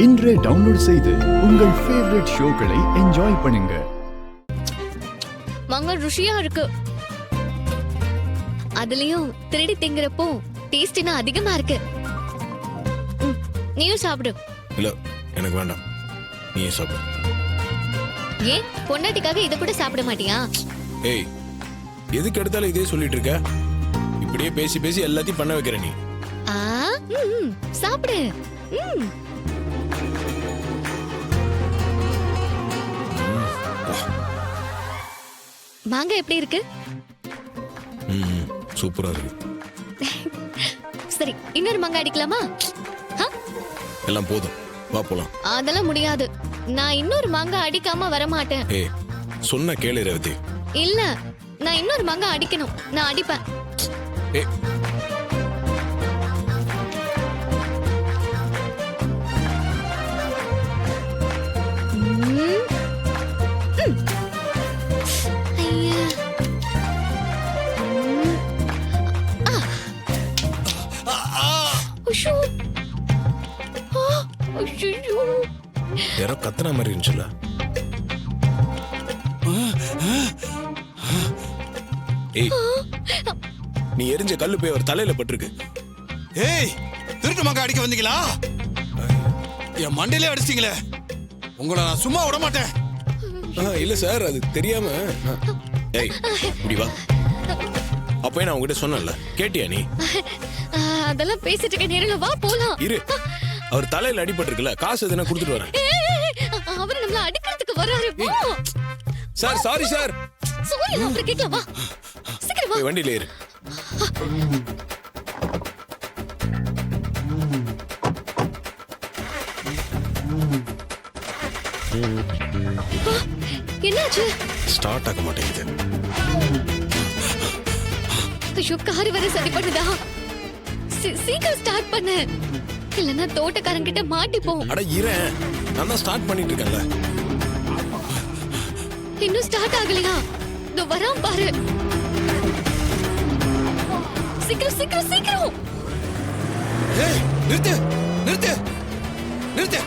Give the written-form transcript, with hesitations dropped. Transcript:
இன்றே டவுன்லோட் செய்து உங்கள் ஃபேவரட் ஷோக்களை என்ஜாய் பண்ணுங்க. மாங்காய் ருசியா இருக்கு. அதுலயும் திருடி திங்கறப்போ டேஸ்ட் இன்னும் அதிகமா இருக்கு. நீயும் சாப்பிடு. இல்ல எனக்கு வேண்டாம், நீயே சாப்பிடு. ஏன் பொண்டாட்டிக்காக இத கூட சாப்பிட மாட்டியா? ஏய், எதுக்கு எடுத்தாலும் இதே சொல்லிட்டு இருக்க? இப்படியே பேசி பேசி எல்லாத்தையும் பண்ண வைக்கிற நீ. சாப்பிடு. மாங்காய் எப்படி இருக்கு? சூப்பரா இருக்கு. சரி, இன்னொரு மாங்காய் அடிக்கலாமா? எல்லாம் போதும், வா போலாம். அதெல்லாம் முடியாது. நான் இன்னொரு மாங்காய் அடிக்காம வர மாட்டேன். ஏய், சொன்ன கேளு ரேவதி. இல்ல, நான் இன்னொரு மாங்காய் அடிக்கணும். நான் அடிப்பேன். ஏய், யாரோ கத்துன மாதிரி இருந்துச்சுல. ஏய், நீ எரிஞ்ச கல்லு போய் ஒரு தலையில பட்டிருக்கு. ஏய், திருட்டு மங்க அடிக்க வந்தீங்களா? என் மண்டையிலே அடிச்சிட்டீங்களே, உங்களை நான் சும்மா விட மாட்டேன். இல்ல சார், அது தெரியாம. ஏய், இப்படி வா. அப்பவே நான் உங்ககிட்ட சொன்னேன்ல, கேட்டியா நீ? அதெல்லாம் பேசிட்டு இருக்க நேரல, வா போலாம். இரு, அவர் தலையில அடிபட்டிருக்குல, காசு எதுனா கொடுத்துட்டு வரேன். அவர் நம்மள அடிக்கிறதுக்கு வராரு. வா சார், சாரி சார். சாரி, அப்புறம் கேட்கலாம். வா சீக்கிரம் வா. வண்டியில ஏறு. என்னாச்சு? ஸ்டார்ட் ஆக மாட்டேங்குது. ஐயோ, கார் வர சரி பண்ணுதா? சீக்கிரம் ஸ்டார்ட் பண்ணு, இல்லன்னா தோட்டக்காரங்கிட்ட மாட்டிப்போம். அட இரேன், நான் தான் ஸ்டார்ட் பண்ணிட்டு இருக்கேன்ல. இன்னும் ஸ்டார்ட் ஆகலையா? இதோ வரான் பாரு. சீக்கிரம் சீக்கிரம் சீக்கிரம். ஏய், நிறுத்து நிறுத்து நிறுத்து.